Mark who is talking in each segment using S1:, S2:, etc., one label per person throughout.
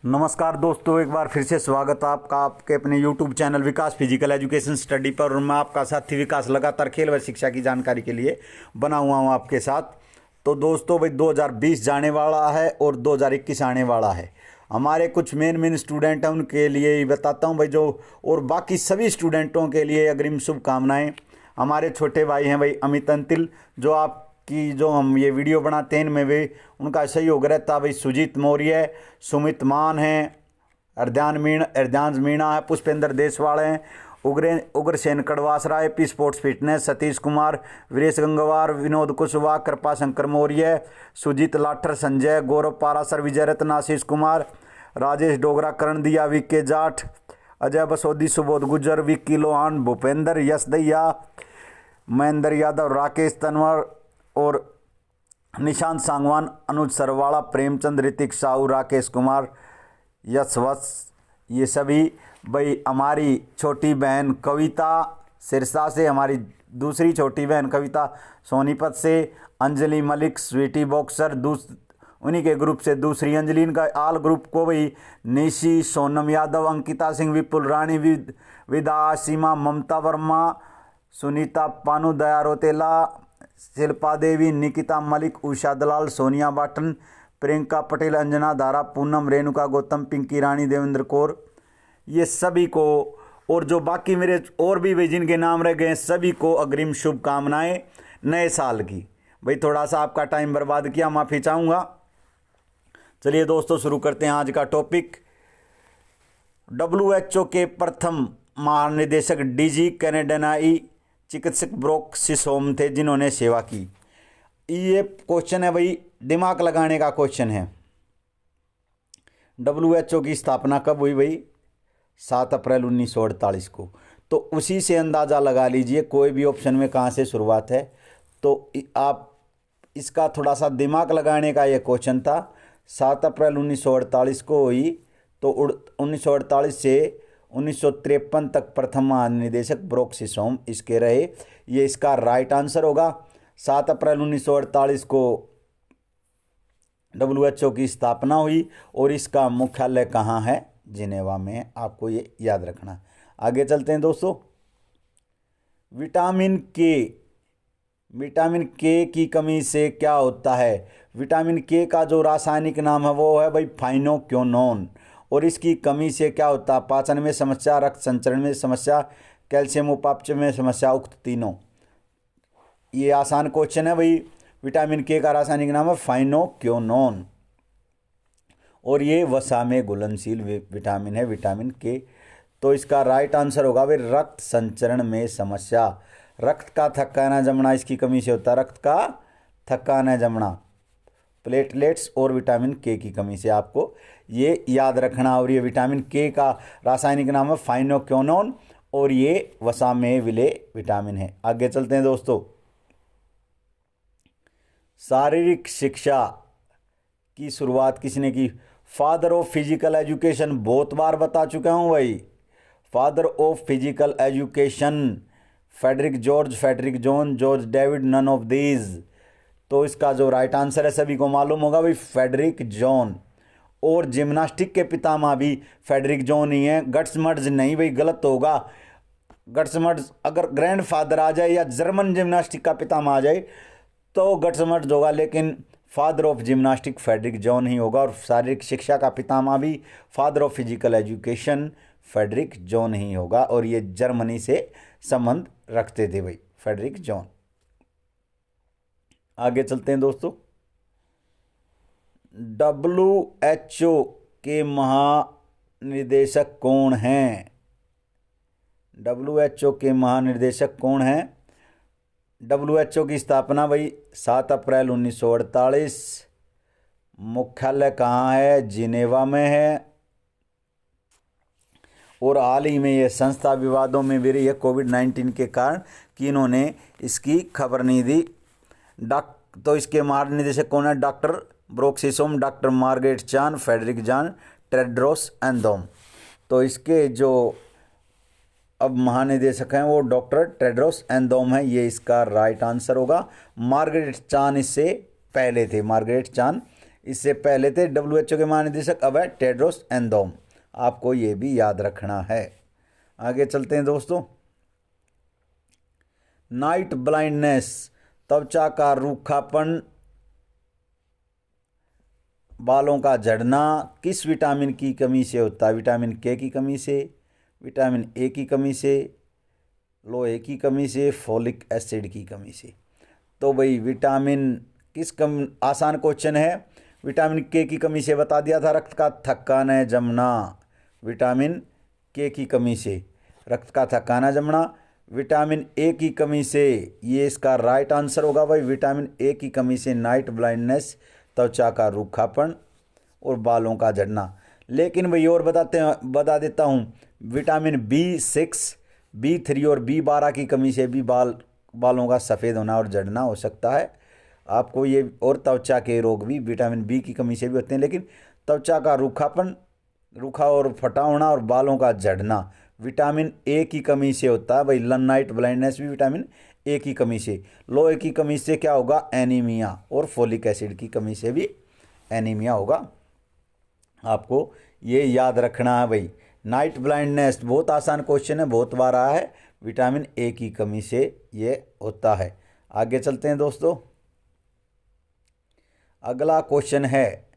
S1: नमस्कार दोस्तों, एक बार फिर से स्वागत है आपका आपके अपने YouTube चैनल विकास फिजिकल एजुकेशन स्टडी पर। और मैं आपका साथी विकास लगातार खेल व शिक्षा की जानकारी के लिए बना हुआ हूँ आपके साथ। तो दोस्तों भाई 2020 जाने वाला है और 2021 आने वाला है। हमारे कुछ मेन स्टूडेंट हैं उनके लिए ही बताता हूँ भाई, जो और बाकी सभी स्टूडेंटों के लिए अग्रिम शुभकामनाएँ। हमारे छोटे भाई हैं भाई अमित अंतिल, जो आप कि जो हम ये वीडियो बनाते हैं इनमें भी उनका सहयोग रहता भाई। सुजीत मौर्य, सुमित मान हैं, अर्ध्यांश मीणा है, पुष्पेंद्र देशवाल हैं, Ugrasen Kadwas Rai, P sports fitness, Satish Kumar, Viresh Gangwar, Vinod Kushwaha, Kripa Shankar Maurya, Sujit Lathar, Sanjay, गौरव पारासर, विजय रत्न, आशीष कुमार, राजेश डोगरा, करण दिया, विके जाट, अजय बसोदी, सुबोध गुज्जर, विक्की लोहान, भूपेंद्र, यश दहिया, महेंद्र यादव, राकेश तनवर और निशांत सांगवान, अनुज सरवाड़ा, प्रेमचंद, ऋतिक साहू, राकेश कुमार, यशवंश, ये सभी भाई। हमारी छोटी बहन कविता सिरसा से, हमारी दूसरी छोटी बहन कविता सोनीपत से, अंजलि मलिक स्वीटी बॉक्सर उन्हीं के ग्रुप से दूसरी अंजलि, इनका आल ग्रुप को भाई निशी, सोनम यादव, अंकिता सिंह, विपुल रानी, विदा सीमा, ममता वर्मा, सुनीता पानू, दया रोतेला, शिल्पा देवी, निकिता मलिक, उषा दलाल, सोनिया बाटन, प्रियंका पटेल, अंजना धारा, पूनम, रेणुका गौतम, पिंकी रानी, देवेंद्र कौर, ये सभी को और जो बाकी मेरे और भी जिनके नाम रह गए सभी को अग्रिम शुभकामनाएं नए साल की। भाई थोड़ा सा आपका टाइम बर्बाद किया, माफ़ी चाहूँगा। चलिए दोस्तों शुरू करते हैं आज का टॉपिक। WHO के प्रथम महानिदेशक DG कैनेडियाई चिकित्सक ब्रूक सिसोम थे, जिन्होंने सेवा की। ये क्वेश्चन है भाई, दिमाग लगाने का क्वेश्चन है। WHO की स्थापना कब हुई भाई? 7 अप्रैल 1948 को। तो उसी से अंदाज़ा लगा लीजिए कोई भी ऑप्शन में कहाँ से शुरुआत है। तो आप इसका थोड़ा सा दिमाग लगाने का ये क्वेश्चन था। 7 अप्रैल 1948 को हुई, तो 1948 से 1953 तक प्रथम महानिदेशक ब्रूक सिसोम इसके रहे। ये इसका राइट आंसर होगा। 7 अप्रैल 1948 को WHO की स्थापना हुई और इसका मुख्यालय कहाँ है? जिनेवा में। आपको ये याद रखना। आगे चलते हैं दोस्तों। विटामिन के की कमी से क्या होता है? विटामिन के का जो रासायनिक नाम है वो है भाई फाइनोक्विनोन। और इसकी कमी से क्या होता है? पाचन में समस्या, रक्त संचरण में समस्या, कैल्शियम उपापचय में समस्या, उक्त तीनों। ये आसान क्वेश्चन है भाई। विटामिन के का रासायनिक नाम है फाइनोक्विनोन और ये वसा में घुलनशील विटामिन है, विटामिन के। तो इसका राइट आंसर होगा भाई रक्त संचरण में समस्या। रक्त का थक्का न जमना इसकी कमी से होता है। रक्त का थक्का न जमना, प्लेटलेट्स और विटामिन के की कमी से। आपको ये याद रखना। और ये विटामिन के का रासायनिक नाम है फाइनोक्विनोन और ये वसा में विलय विटामिन है। आगे चलते हैं दोस्तों। शारीरिक शिक्षा की शुरुआत किसने की? फादर ऑफ फिजिकल एजुकेशन, बहुत बार बता चुका हूँ भाई। Father of physical education Frederick George, Frederick John, George David, none of these. तो इसका जो राइट आंसर है सभी को मालूम होगा भाई फ्रेडरिक जॉन। और जिम्नास्टिक के पितामह भी फ्रेडरिक जॉन ही हैं, गट्समर्ज नहीं भाई, गलत होगा। गट्समर्ज अगर ग्रैंडफादर आ जाए या जर्मन जिम्नास्टिक का पितामह आ जाए तो गट्समर्ज होगा, लेकिन father of gymnastic Frederick John ही होगा। और शारीरिक शिक्षा का पितामह भी father of physical education Frederick John ही होगा। और ये जर्मनी से संबंध रखते थे भाई फ्रेडरिक जॉन। आगे चलते हैं दोस्तों। WHO के महानिदेशक कौन हैं? WHO के महानिदेशक कौन हैं? WHO की स्थापना भाई 7 अप्रैल 1948। मुख्यालय कहाँ है? जिनेवा में है। और हाल ही में ये संस्था विवादों में भी रही है कोविड-19 के कारण कि इन्होंने इसकी खबर नहीं दी। तो इसके महानिदेशक कौन है? डॉक्टर ब्रूक सिसोम, डॉक्टर मार्गरेट चान, फ्रेडरिक जॉन, टेड्रोस एनोम। तो इसके जो अब महानिदेशक हैं वो डॉक्टर टेड्रोस एनोम है। ये इसका राइट आंसर होगा। मार्गरेट चान इससे पहले थे। मार्गरेट चान इससे पहले थे WHO के महानिदेशक, अब है टेड्रोस एनोम। आपको ये भी याद रखना है। आगे चलते हैं दोस्तों। नाइट ब्लाइंडनेस, त्वचा का रूखापन, बालों का झड़ना किस विटामिन की कमी से होता है? विटामिन के की कमी से, विटामिन ए की कमी से, लोहे की कमी से, फोलिक एसिड की कमी से। तो भाई विटामिन किस कम, आसान क्वेश्चन है। विटामिन के की कमी से बता दिया था, रक्त का थक्काना जमना। विटामिन के की कमी से रक्त का थक्काना जमना। विटामिन ए की कमी से, ये इसका राइट आंसर होगा भाई। विटामिन ए की कमी से नाइट ब्लाइंडनेस, त्वचा का रूखापन और बालों का झड़ना। लेकिन भाई और बता देता हूँ, विटामिन B6, B3 और B12 की कमी से भी बालों का सफ़ेद होना और झड़ना हो सकता है आपको ये। और त्वचा के रोग भी विटामिन बी की कमी से भी होते हैं। लेकिन त्वचा का रूखापन, रूखा और फटा होना और बालों का झड़ना विटामिन ए की कमी से होता है भाई। नाइट ब्लाइंडनेस भी विटामिन ए की कमी से। लोहे की कमी से क्या होगा? एनीमिया। और फोलिक एसिड की कमी से भी एनीमिया होगा। आपको ये याद रखना है भाई। नाइट ब्लाइंडनेस बहुत आसान क्वेश्चन है, बहुत बार आया है। विटामिन ए की कमी से ये होता है। आगे चलते हैं दोस्तों। अगला क्वेश्चन है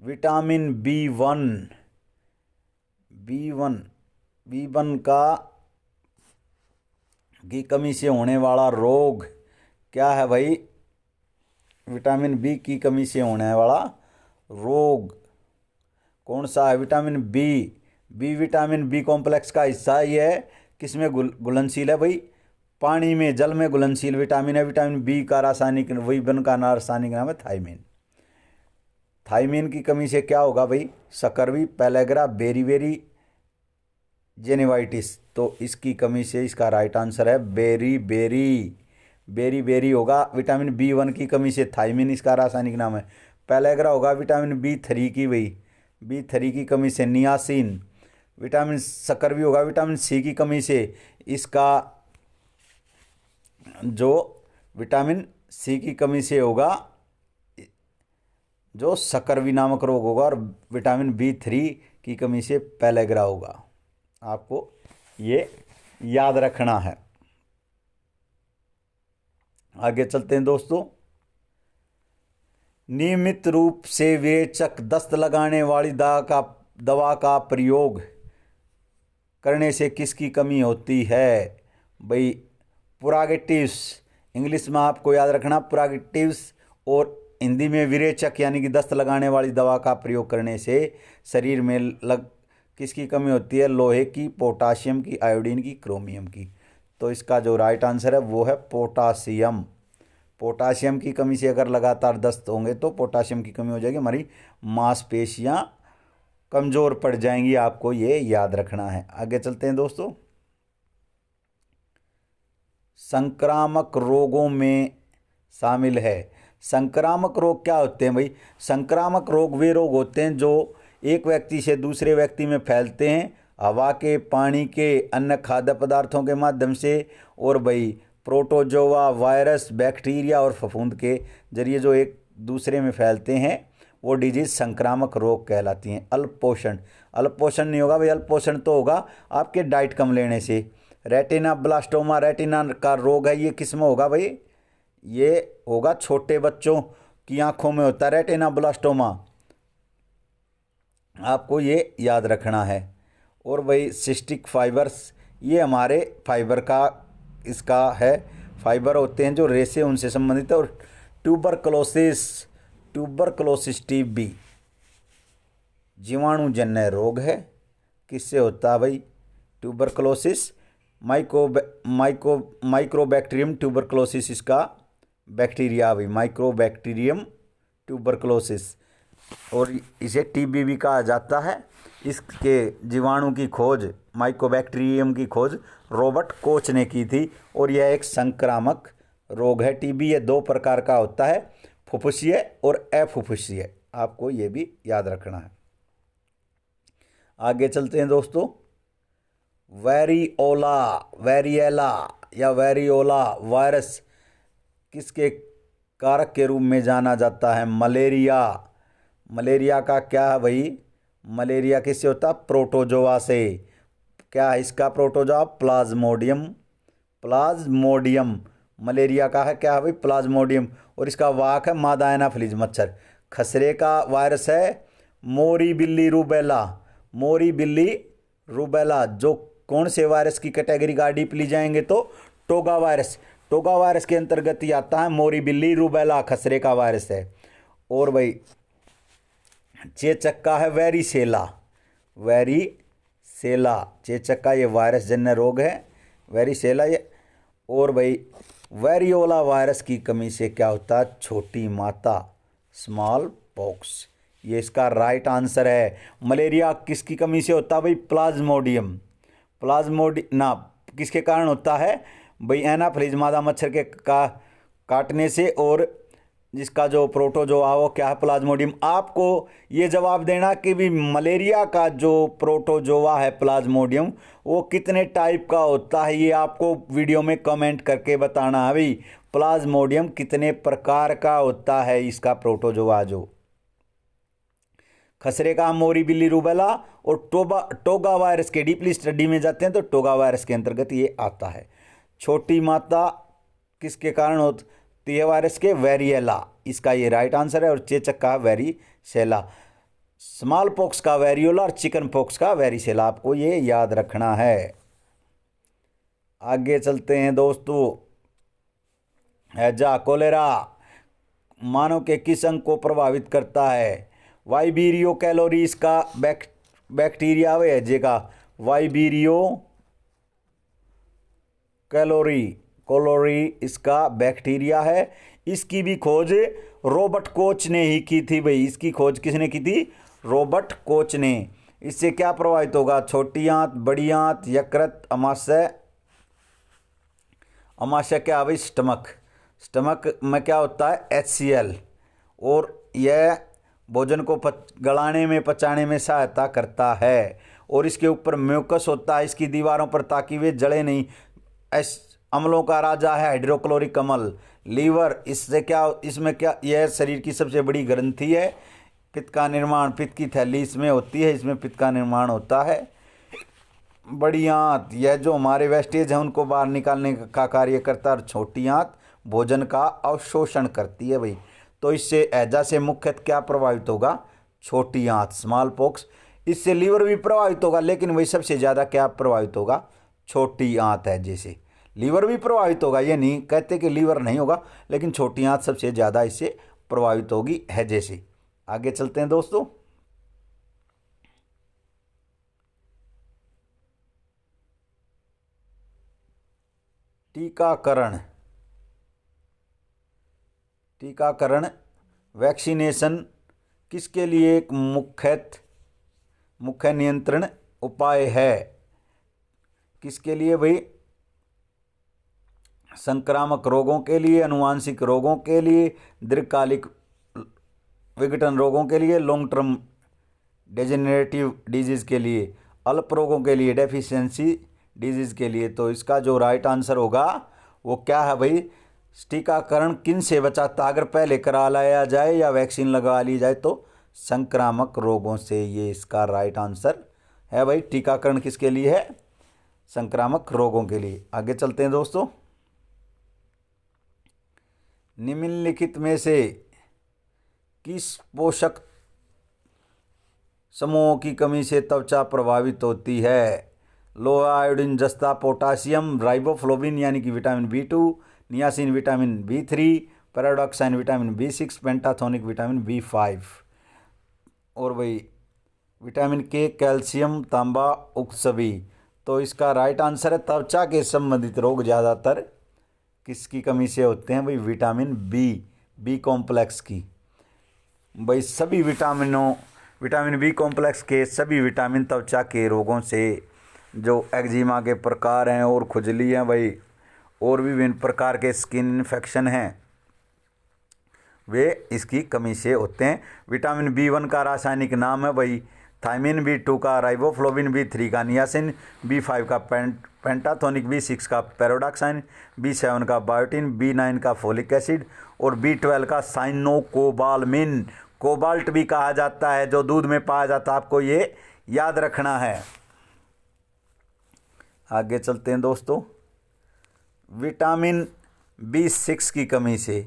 S1: विटामिन B1 की कमी से होने वाला रोग क्या है भाई? विटामिन बी की कमी से होने वाला रोग कौन सा है? Vitamin B vitamin B complex का हिस्सा ही है। किसमें घुलनशील है भाई? पानी में, जल में घुलनशील विटामिन है। विटामिन बी का रासायनिक, वही बन का रासायनिक नाम है थायमीन। थायमीन की कमी से क्या होगा भाई? सकरवी, पेलेग्रा, बेरीबेरी, जेनेवाइटिस। तो इसकी कमी से इसका राइट आंसर है बेरीबेरी होगा। विटामिन B1 की कमी से थायमीन इसका रासायनिक नाम है। पेलेग्रा होगा विटामिन B3 की, भाई B3 की कमी से नियासिन। विटामिन सकरवी होगा विटामिन सी की कमी से, इसका जो विटामिन सी की कमी से होगा जो सकरवी नामक रोग होगा। और विटामिन B3 की कमी से पेलेग्रा होगा। आपको ये याद रखना है। आगे चलते हैं दोस्तों। नियमित रूप से विरेचक, दस्त लगाने वाली दवा का प्रयोग करने से किसकी कमी होती है भाई? पुरागेटिव्स, इंग्लिश में आपको याद रखना पुरागेटिव्स, और हिंदी में विरेचक यानी कि दस्त लगाने वाली दवा का प्रयोग करने से शरीर में किसकी कमी होती है? लोहे की, पोटाशियम की, आयोडीन की, क्रोमियम की। तो इसका जो राइट आंसर है वो है पोटाशियम। पोटाशियम की कमी से अगर लगातार दस्त होंगे तो पोटाशियम की कमी हो जाएगी, हमारी मांसपेशियां कमज़ोर पड़ जाएंगी। आपको ये याद रखना है। आगे चलते हैं दोस्तों। संक्रामक रोगों में शामिल है। संक्रामक रोग क्या होते हैं भाई? संक्रामक रोग वे रोग होते हैं जो एक व्यक्ति से दूसरे व्यक्ति में फैलते हैं, हवा के, पानी के, अन्य खाद्य पदार्थों के माध्यम से, और भाई प्रोटोजोआ, वायरस, बैक्टीरिया और फफूंद के जरिए जो एक दूसरे में फैलते हैं वो डिजीज संक्रामक रोग कहलाती हैं। अल्पपोषण नहीं होगा भाई, अल्पपोषण तो होगा आपके डाइट कम लेने से। रेटिना ब्लास्टोमा, रेटिना का रोग है, ये किस में होगा भाई? ये होगा छोटे बच्चों की आंखों में होता है रेटिना ब्लास्टोमा। आपको ये याद रखना है। और भाई सिस्टिक फाइबर्स, ये हमारे फाइबर का इसका है, फाइबर होते हैं जो रेसे उनसे संबंधित है। और ट्यूबरकुलोसिस TB जीवाणुजन्य रोग है। किससे होता है भाई? ट्यूबरकुलोसिस, माइक्रोबैक्टीरियम ट्यूबरकुलोसिस इसका बैक्टीरिया भाई, माइक्रोबैक्टीरियम ट्यूबरकुलोसिस। और इसे TB भी कहा जाता है। इसके जीवाणु की खोज, माइक्रोबैक्टीरियम की खोज रॉबर्ट कोच ने की थी। और यह एक संक्रामक रोग है। TB ये दो प्रकार का होता है, फुफ्फुसीय और अफुफ्फुसीय। आपको ये भी याद रखना है। आगे चलते हैं दोस्तों। वेरिएला या वेरियोला वायरस किसके कारक के रूप में जाना जाता है? मलेरिया, मलेरिया का क्या है भाई, मलेरिया किससे होता है, प्रोटोजोआ से। क्या है इसका प्रोटोजोआ, प्लाज्मोडियम। प्लाज्मोडियम मलेरिया का है, क्या है भाई, प्लाज्मोडियम। और इसका वाहक है मादा एनाफिलीज मच्छर। खसरे का वायरस है मोरी बिल्ली रूबेला। मोरी बिल्ली रूबेला जो कौन से वायरस की कैटेगरी का डीपली जाएंगे तो टोगा वायरस। टोगा वायरस के अंतर्गत ही आता है मोरी बिल्ली रूबेला, खसरे का वायरस है। और भाई चेचक का है वेरिसेला। वेरिसेला चेचक का ये वायरस जन्य रोग है, वेरिसेला ये। और भाई वेरियोला वायरस की कमी से क्या होता है, छोटी माता, स्मॉल पॉक्स। ये इसका राइट आंसर है। मलेरिया किसकी कमी से होता है भाई, प्लाज्मोडियम। ना किसके कारण होता है भाई, एनाफिलीज मादा मच्छर के काटने से। और जिसका जो प्रोटोजोआ वो क्या है, प्लाज्मोडियम। आपको ये जवाब देना कि भी मलेरिया का जो प्रोटोजोआ है प्लाज्मोडियम वो कितने टाइप का होता है, ये आपको वीडियो में कमेंट करके बताना है भाई। प्लाज्मोडियम कितने प्रकार का होता है इसका प्रोटोजोआ जो। खसरे का मोरी बिल्ली रूबेला और टोगा वायरस के डीपली स्टडी में जाते हैं तो टोगा वायरस के अंतर्गत ये आता है। छोटी माता किसके कारण होती है वायरस के, वेरिएला, इसका ये राइट आंसर है। और चेचक का वेरिसेला, स्मॉल पॉक्स का वेरियोला और चिकन पॉक्स का वेरिसेला, आपको ये याद रखना है। आगे चलते हैं दोस्तों। हैजा कोलेरा मानव के किस अंग को प्रभावित करता है, वाइबीरियो कैलोरीज का बैक्टीरिया है का वाइबीरियो कैलोरी इसका बैक्टीरिया है। इसकी भी खोज रॉबर्ट कोच ने ही की थी भाई। इसकी खोज किसने की थी, रॉबर्ट कोच ने। इससे क्या प्रभावित होगा, छोटी आंत, बड़ी आंत, यकृत, अमाशय। अमाशय क्या है भाई, स्टमक में क्या होता है, HCl। और यह भोजन को गलाने में, पचाने में सहायता करता है। और इसके ऊपर म्यूकस होता है इसकी दीवारों पर ताकि वे जले नहीं। अम्लों का राजा है हाइड्रोक्लोरिक अम्ल। लीवर, इससे क्या, इसमें क्या, यह शरीर की सबसे बड़ी ग्रंथि है। पित्त का निर्माण, पित्त की थैली इसमें होती है, इसमें पित्त का निर्माण होता है। बड़ी आंत, यह जो हमारे वेस्टेज है उनको बाहर निकालने का कार्य करता है। और छोटी आंत भोजन का अवशोषण करती है भाई। तो इससे हैजा से मुख्यतः क्या प्रभावित होगा, छोटी आंत, स्मॉल पॉक्स। इससे लीवर भी प्रभावित होगा, लेकिन वही सबसे ज़्यादा क्या प्रभावित होगा, छोटी आंत है। जैसे लीवर भी प्रभावित होगा, ये नहीं कहते कि लीवर नहीं होगा, लेकिन छोटी आंत सबसे ज़्यादा इससे प्रभावित होगी है। जैसे आगे चलते हैं दोस्तों। टीकाकरण वैक्सीनेशन किसके लिए एक मुख्य नियंत्रण उपाय है, किसके लिए भाई, संक्रामक रोगों के लिए, अनुवांशिक रोगों के लिए, दीर्घकालिक विघटन रोगों के लिए, लॉन्ग टर्म डेजेनरेटिव डिजीज़ के लिए, अल्प रोगों के लिए, डेफिशिएंसी डिजीज़ के लिए। तो इसका जो राइट आंसर होगा वो क्या है भाई, टीकाकरण किन से बचाता, अगर पहले करा लाया जाए या वैक्सीन लगा ली जाए तो संक्रामक रोगों से। ये इसका राइट आंसर है भाई। टीकाकरण किसके लिए है, संक्रामक रोगों के लिए। आगे चलते हैं दोस्तों। निम्नलिखित में से किस पोषक समूहों की कमी से त्वचा प्रभावित होती है, लोहा, आयोडीन, जस्ता, पोटासियम, राइबोफ्लोविन यानी कि vitamin B2, niacin vitamin B3, pyridoxine vitamin B6, pantothenic vitamin B5। और भाई विटामिन K, कैल्शियम, तांबा, उक्त सभी। तो इसका राइट आंसर है त्वचा के संबंधित रोग ज़्यादातर किसकी कमी से होते हैं भाई, विटामिन बी कॉम्प्लेक्स की। भाई सभी विटामिन बी कॉम्प्लेक्स के सभी विटामिन त्वचा के रोगों से, जो एक्जिमा के प्रकार हैं और खुजली हैं भाई, और भी विभिन्न प्रकार के स्किन इन्फेक्शन हैं, वे इसकी कमी से होते हैं। विटामिन B1 का रासायनिक नाम है भाई थायमिन, B2 का राइबोफ्लोविन, B3 का नियासिन, B5 का पेंटाथोनिक, B6 का पैराडॉक्साइन, B7 का बायोटिन, B9 का फोलिक एसिड और B12 का साइनोकोबालमिन। कोबाल्ट भी कहा जाता है, जो दूध में पाया जाता है। आपको ये याद रखना है। आगे चलते हैं दोस्तों। विटामिन B6 की कमी से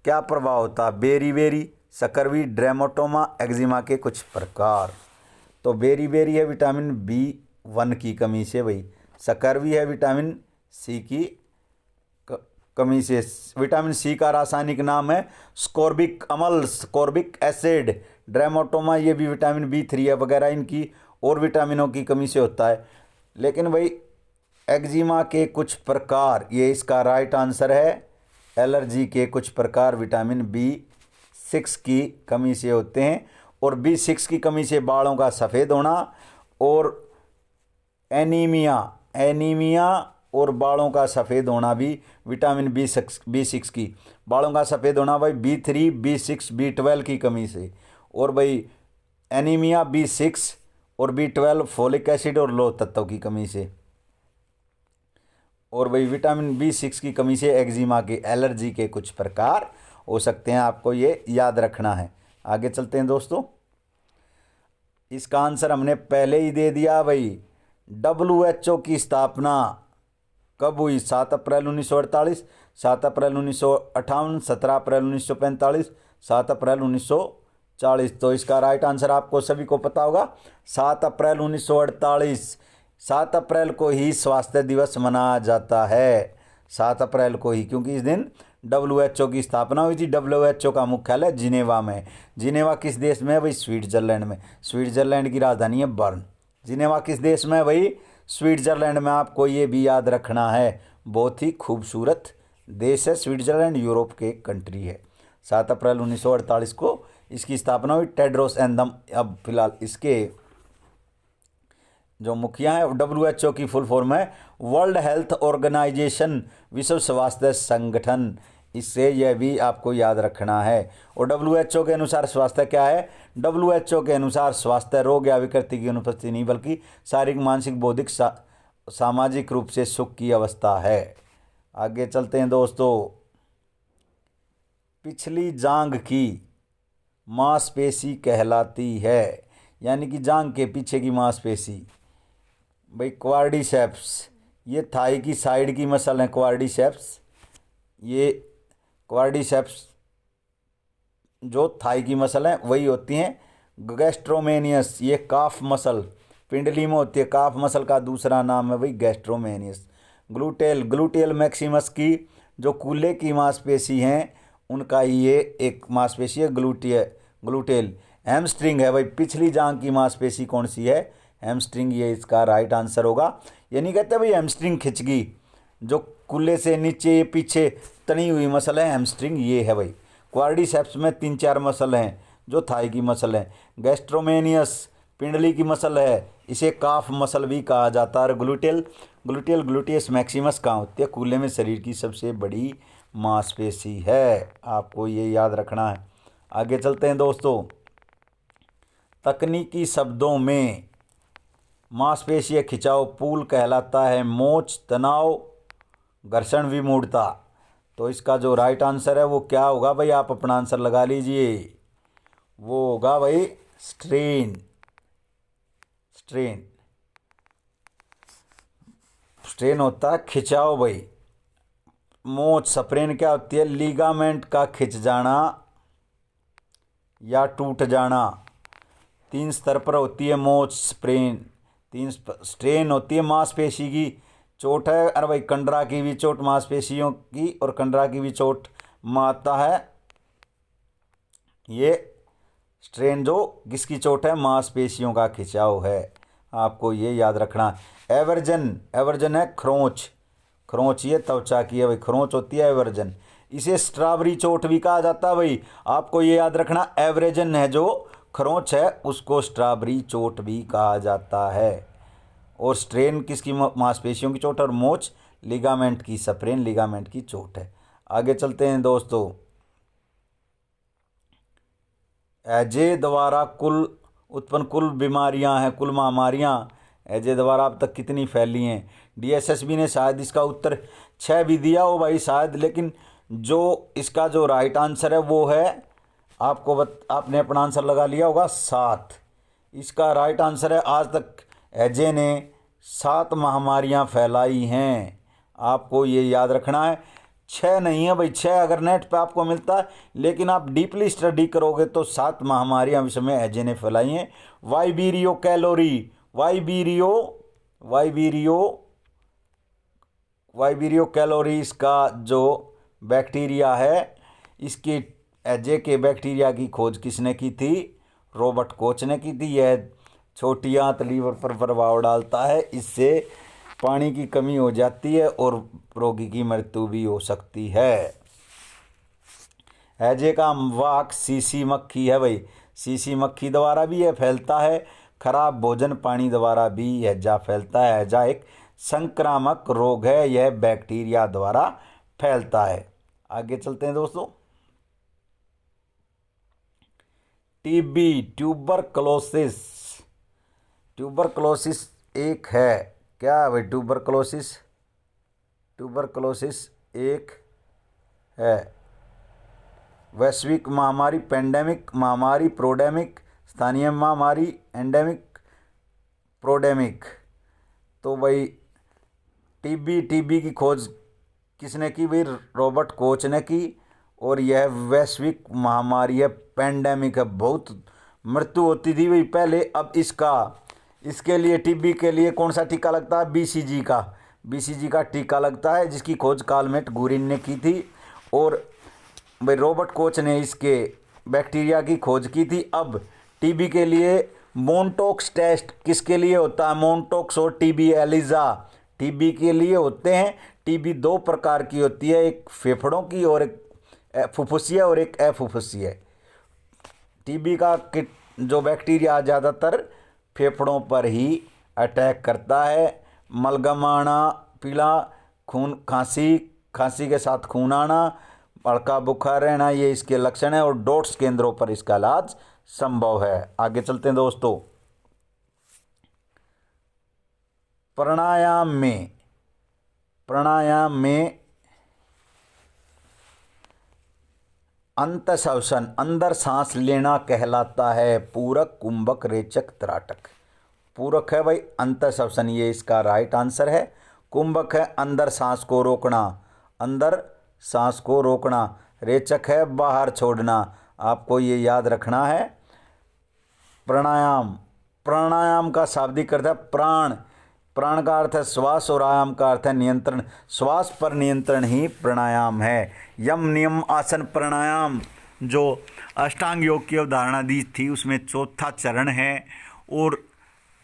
S1: क्या प्रभाव होता है? बेरी, सकरवी, ड्रेमेटोमा, एक्जिमा के कुछ प्रकार। तो बेरी है विटामिन B1 की कमी से भाई। सकरवी है विटामिन C की कमी से। विटामिन C का रासायनिक नाम है स्कोर्बिक अम्ल, स्कोर्बिक एसिड। ड्रेमेटोमा ये भी विटामिन B3 है वगैरह, इनकी और विटामिनों की कमी से होता है। लेकिन भाई एक्जिमा के कुछ प्रकार, ये इसका राइट आंसर है। एलर्जी के कुछ प्रकार विटामिन B6 की कमी से होते हैं। और B6 की कमी से बालों का सफ़ेद होना और एनीमिया और बालों का सफ़ेद होना भी विटामिन B6 की। बालों का सफ़ेद होना भाई B3, B6, B12 की कमी से। और भाई एनीमिया B6 और B12 फोलिक एसिड और लोह तत्व की कमी से। और भाई विटामिन B6 की कमी से एक्जिमा के, एलर्जी के कुछ प्रकार हो सकते हैं। आपको ये याद रखना है। आगे चलते हैं दोस्तों। इसका आंसर हमने पहले ही दे दिया भाई। WHO की स्थापना कब हुई? 7 अप्रैल 1948, 7 अप्रैल 1958, 17 अप्रैल 1945, 7 अप्रैल 1940। तो इसका राइट आंसर आपको सभी को पता होगा, 7 अप्रैल 1948। 7 अप्रैल को ही स्वास्थ्य दिवस मनाया जाता है, 7 अप्रैल को ही, क्योंकि इस दिन WHO की स्थापना हुई थी। WHO का मुख्यालय जिनेवा में। जिनेवा किस देश में है भाई? स्विट्जरलैंड में। स्विट्जरलैंड की राजधानी है बर्न। जिनेवा किस देश में है भाई? स्विट्जरलैंड में। आपको ये भी याद रखना है। बहुत ही खूबसूरत देश है स्विट्जरलैंड, यूरोप के कंट्री है। 7 अप्रैल 1948 को इसकी स्थापना हुई। टेड्रोस एनदम अब फिलहाल इसके जो मुखिया है। WHO की फुल फॉर्म है वर्ल्ड हेल्थ ऑर्गेनाइजेशन, विश्व स्वास्थ्य संगठन। इससे यह भी आपको याद रखना है। और WHO के अनुसार स्वास्थ्य क्या है? WHO के अनुसार स्वास्थ्य रोग या विकृति की अनुपस्थिति नहीं, बल्कि शारीरिक, मानसिक, बौद्धिक, सामाजिक रूप से सुख की अवस्था है। आगे चलते हैं दोस्तों। पिछली जांघ की मांसपेशी कहलाती है, यानी कि जांघ के पीछे की मांसपेशी भाई क्वाड्रिसेप्स। ये थाई की साइड की मसल है क्वाड्रिसेप्स। ये क्वाड्रिसेप्स जो थाई की मसल है वही होती हैं। गैस्ट्रोमेनियस ये काफ मसल पिंडली में होती है। काफ मसल का दूसरा नाम है भाई गैस्ट्रोमेनियस। ग्लूटेल मैक्सिमस की जो कूल्हे की मांसपेशी हैं उनका ये एक मांसपेशी है ग्लूटेल। हैमस्ट्रिंग है भाई पिछली जांघ की मांसपेशी कौन सी है? हैमस्ट्रिंग, ये इसका राइट आंसर होगा। ये नहीं कहते भाई हैमस्ट्रिंग खिंचगी, जो कूल्हे से नीचे ये पीछे तनी हुई मसल है हैमस्ट्रिंग, ये है भाई। क्वाड्रिसेप्स में 3-4 मसल हैं जो थाई की मसल है। गैस्ट्रोमेनियस पिंडली की मसल है, इसे काफ मसल भी कहा जाता है। ग्लूटियस मैक्सिमस कहाँ होती है? कूल्हे में शरीर की सबसे बड़ी मांसपेशी है। आपको ये याद रखना है। आगे चलते हैं दोस्तों। तकनीकी शब्दों में मांसपेशीय खिंचाव पुल कहलाता है मोच, तनाव, घर्षण, विमूढ़ता। तो इसका जो राइट आंसर है वो क्या होगा भाई? आप अपना आंसर लगा लीजिए। वो होगा भाई स्ट्रेन। स्ट्रेन होता है खिंचाव भाई। मोच, स्प्रेन क्या होती है? लीगामेंट का खिंच जाना या टूट जाना। 3 स्तर पर होती है मोच, स्प्रेन। 3 स्ट्रेन होती है मांसपेशी की चोट है। अरे भाई कंडरा की भी चोट मांसपेशियों की और कंडरा की भी चोट मारता है। ये स्ट्रेन जो किसकी चोट है? मांसपेशियों का खिंचाव है। आपको ये याद रखना। एवर्जन है खरोंच ये त्वचा की है भाई, खरोंच होती है एवर्जन। इसे स्ट्रॉबेरी चोट भी कहा जाता है भाई। आपको ये याद रखना। एवरेजन है जो खरोंच है उसको स्ट्रॉबेरी चोट भी कहा जाता है। और स्ट्रेन किसकी? मांसपेशियों की चोट। और मोच लिगामेंट की, स्प्रेन लिगामेंट की चोट है। आगे चलते हैं दोस्तों। एजे द्वारा कुल बीमारियां हैं, कुल महामारियां एजे द्वारा अब तक कितनी फैली हैं? DSSB ने शायद इसका उत्तर 6 भी दिया हो भाई शायद, लेकिन जो इसका जो राइट आंसर है वो है आपने अपना आंसर लगा लिया होगा 7। इसका राइट आंसर है, आज तक हैजे ने 7 महामारियां फैलाई हैं। आपको ये याद रखना है। 6 नहीं है भाई, 6 अगर नेट पे आपको मिलता है, लेकिन आप डीपली स्टडी करोगे तो 7 महामारियां विश्व में हैजे ने फैलाई हैं। वाइबीरियो कैलोरी, वाइबीरियो कैलोरी इसका जो बैक्टीरिया है, इसकी हैजे के बैक्टीरिया की खोज किसने की थी? रॉबर्ट कोच ने की थी। यह छोटी आंत लीवर पर प्रभाव डालता है, इससे पानी की कमी हो जाती है और रोगी की मृत्यु भी हो सकती है। हैजे का वाहक सीसी मक्खी है भाई, सीसी मक्खी द्वारा भी यह फैलता है। खराब भोजन पानी द्वारा भी हैजा फैलता है। हैजा एक संक्रामक रोग है, यह बैक्टीरिया द्वारा फैलता है। आगे चलते हैं दोस्तों। टीबी, ट्यूबरक्लोसिस एक है क्या है भाई? ट्यूबरक्लोसिस एक है वैश्विक महामारी, पेंडेमिक महामारी, प्रोडेमिक, स्थानीय महामारी, एंडेमिक, प्रोडेमिक। तो भाई टीबी की खोज किसने की भाई? रॉबर्ट कोच ने की। और यह वैश्विक महामारी है, पेंडेमिक है, बहुत मृत्यु होती थी भाई पहले। अब इसके लिए टीबी के लिए कौन सा टीका लगता है? बीसीजी का टीका लगता है, जिसकी खोज कार्लमेट गुरिन ने की थी। और भाई रॉबर्ट कोच ने इसके बैक्टीरिया की खोज की थी। अब टीबी के लिए मोनटोक्स टेस्ट किसके लिए होता है? मोनटोक्स और टीबी एलिजा टीबी के लिए होते हैं। टीबी 2 प्रकार की होती है, एक फेफड़ों की और एक फुफ्फुसिया और एक अफुफ्फुसिया। टीबी का जो बैक्टीरिया ज़्यादातर फेफड़ों पर ही अटैक करता है। मलगमाना, पीला खून, खांसी के साथ खून आना, हल्का बुखार रहना, ये इसके लक्षण है। और डॉट्स केंद्रों पर इसका इलाज संभव है। आगे चलते हैं दोस्तों। प्राणायाम में अंतःश्वसन, अंदर सांस लेना कहलाता है। पूरक, कुंभक, रेचक, त्राटक। पूरक है भाई अंतःश्वसन, ये इसका राइट आंसर है। कुंभक है अंदर सांस को रोकना। रेचक है बाहर छोड़ना। आपको ये याद रखना है। प्राणायाम का शाब्दिक अर्थ है प्राण का अर्थ है श्वास और आयाम का अर्थ है नियंत्रण। श्वास पर नियंत्रण ही प्राणायाम है। यम नियम आसन प्राणायाम जो अष्टांग योग की अवधारणा दी थी, उसमें 4था चरण है। और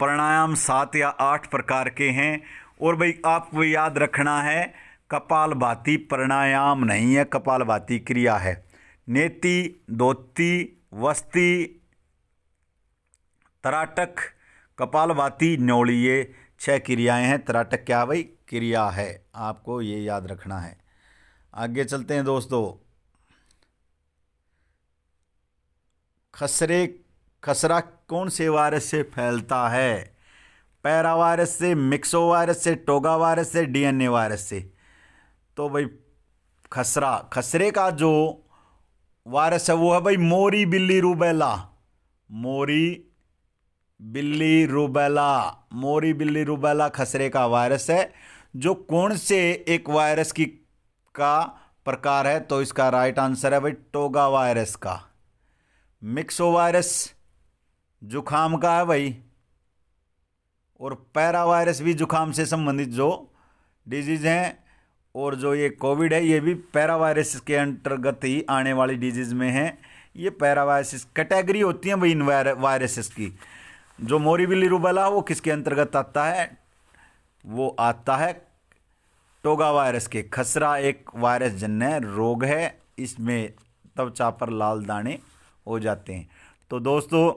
S1: प्राणायाम 7 या 8 प्रकार के हैं। और भाई आपको याद रखना है, कपालभाति प्राणायाम नहीं है, कपालभाति क्रिया है। नेति, धोती, वस्ती, त्राटक, कपालभाति, न्योली, ये 6 क्रियाएं हैं। त्राटक क्या भाई? क्रिया है। आपको ये याद रखना है। आगे चलते हैं दोस्तों। खसरा कौन से वायरस से फैलता है? पैरा वायरस से, मिक्सो वायरस से, टोगा वायरस से, डीएनए वायरस से। तो भाई खसरे का जो वायरस है वो है भाई मोरी बिल्ली रूबेला खसरे का वायरस है। जो कौन से एक वायरस का प्रकार है? तो इसका राइट आंसर है भाई टोगा वायरस का। मिक्सो वायरस जुखाम का है भाई। और पैरा वायरस भी जुखाम से संबंधित जो डिजीज हैं। और जो ये कोविड है, ये भी पैरा वायरस के अंतर्गत ही आने वाली डिजीज में है। ये पैरा वायरस कैटेगरी होती है भाई इन वायरसेस की। जो मोरीबिल्ली रूबेला वो किसके अंतर्गत आता है? वो आता है टोगा वायरस के। खसरा एक वायरस जन्य रोग है, इसमें त्वचा पर लाल दाने हो जाते हैं। तो दोस्तों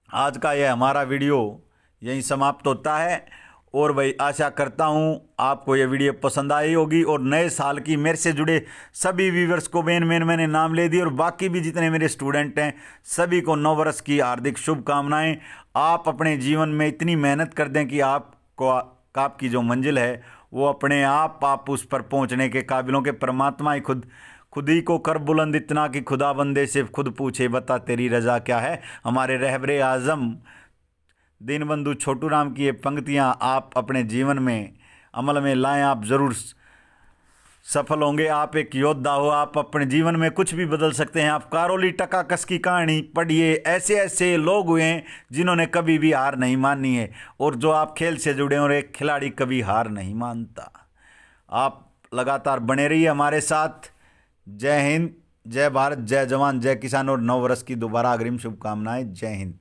S1: आज का यह हमारा वीडियो यहीं समाप्त होता है। और भाई आशा करता हूँ आपको यह वीडियो पसंद आई होगी। और नए साल की मेरे से जुड़े सभी व्यूवर्स को मैंने नाम ले दिए, और बाकी भी जितने मेरे स्टूडेंट हैं सभी को नव वर्ष की हार्दिक शुभकामनाएं। आप अपने जीवन में इतनी मेहनत कर दें कि आपकी जो मंजिल है वो अपने आप उस पर पहुंचने के काबिलों के परमात्मा ही खुद खुद ही को कर बुलंद इतना कि खुदा बंदे से खुद पूछे बता तेरी रजा क्या है। हमारे रहबरे आज़म दीनबंधु छोटू राम की ये पंक्तियाँ आप अपने जीवन में अमल में लाएं, आप ज़रूर सफल होंगे। आप एक योद्धा हो, आप अपने जीवन में कुछ भी बदल सकते हैं। आप कारोली टकाकस की कहानी पढ़िए, ऐसे ऐसे लोग हुए हैं जिन्होंने कभी भी हार नहीं मानी है, और जो आप खेल से जुड़े हैं, और एक खिलाड़ी कभी हार नहीं मानता। आप लगातार बने रहिए हमारे साथ। जय हिंद, जय भारत, जय जवान, जय किसान, और नव वर्ष की दोबारा अग्रिम शुभकामनाएं। जय हिंद।